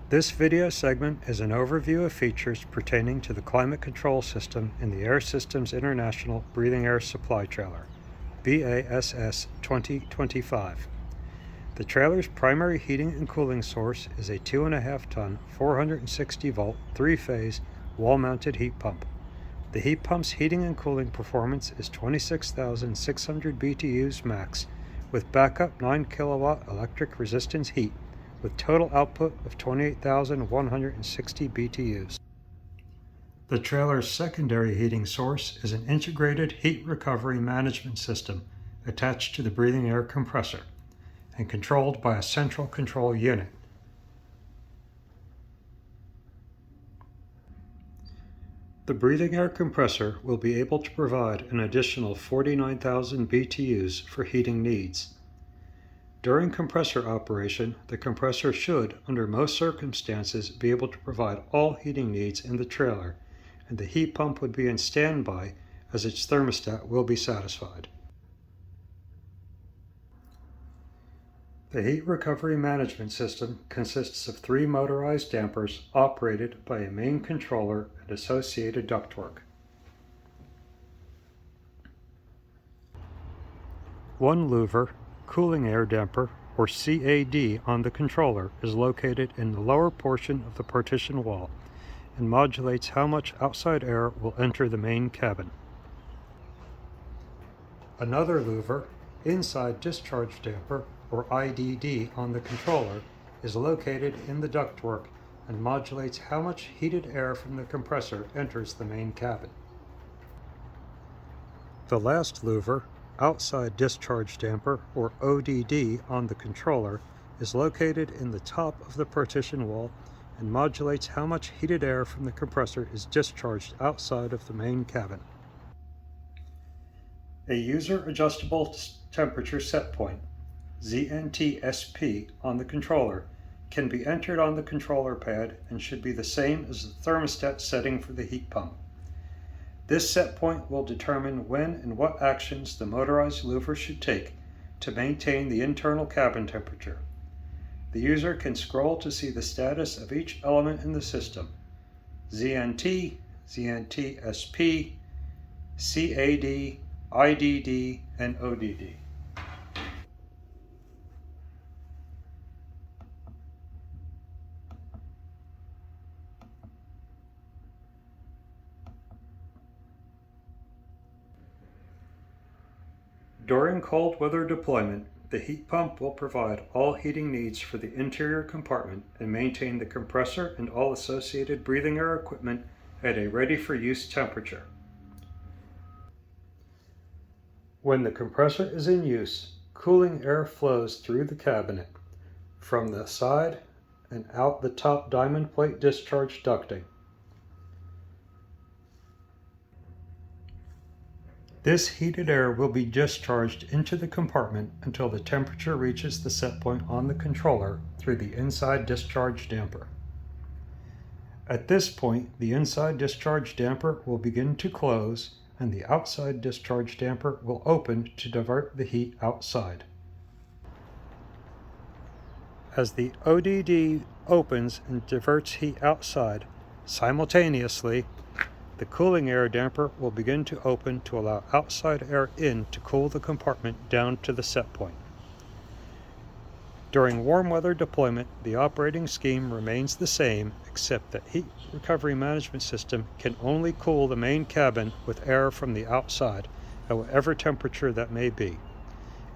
This video segment is an overview of features pertaining to the climate control system in the Air Systems International Breathing Air Supply Trailer, BASS-2025. The trailer's primary heating and cooling source is a 2.5-ton, 460-volt, 3-phase, wall-mounted heat pump. The heat pump's heating and cooling performance is 26,600 BTUs max, with backup 9 kilowatt electric resistance heat, with total output of 28,160 BTUs. The trailer's secondary heating source is an integrated heat recovery management system attached to the breathing air compressor and controlled by a central control unit. The breathing air compressor will be able to provide an additional 49,000 BTUs for heating needs. During compressor operation, the compressor should, under most circumstances, be able to provide all heating needs in the trailer, and the heat pump would be in standby as its thermostat will be satisfied. The heat recovery management system consists of 3 motorized dampers operated by a main controller and associated ductwork. One louver, cooling air damper, or CAD, on the controller is located in the lower portion of the partition wall and modulates how much outside air will enter the main cabin. Another louver, inside discharge damper, or IDD, on the controller is located in the ductwork and modulates how much heated air from the compressor enters the main cabin. The last louver, outside discharge damper, or ODD, on the controller is located in the top of the partition wall and modulates how much heated air from the compressor is discharged outside of the main cabin. A user adjustable temperature set point, ZNT-SP, on the controller can be entered on the controller pad and should be the same as the thermostat setting for the heat pump. This set point will determine when and what actions the motorized louver should take to maintain the internal cabin temperature. The user can scroll to see the status of each element in the system: ZNT, ZNT-SP, CAD, IDD, and ODD. During cold weather deployment, the heat pump will provide all heating needs for the interior compartment and maintain the compressor and all associated breathing air equipment at a ready-for-use temperature. When the compressor is in use, cooling air flows through the cabinet from the side and out the top diamond plate discharge ducting. This heated air will be discharged into the compartment until the temperature reaches the set point on the controller through the inside discharge damper. At this point, the inside discharge damper will begin to close and the outside discharge damper will open to divert the heat outside. As the ODD opens and diverts heat outside, simultaneously, the cooling air damper will begin to open to allow outside air in to cool the compartment down to the set point. During warm weather deployment, the operating scheme remains the same, except that heat recovery management system can only cool the main cabin with air from the outside, at whatever temperature that may be.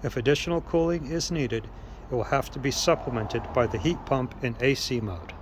If additional cooling is needed, it will have to be supplemented by the heat pump in AC mode.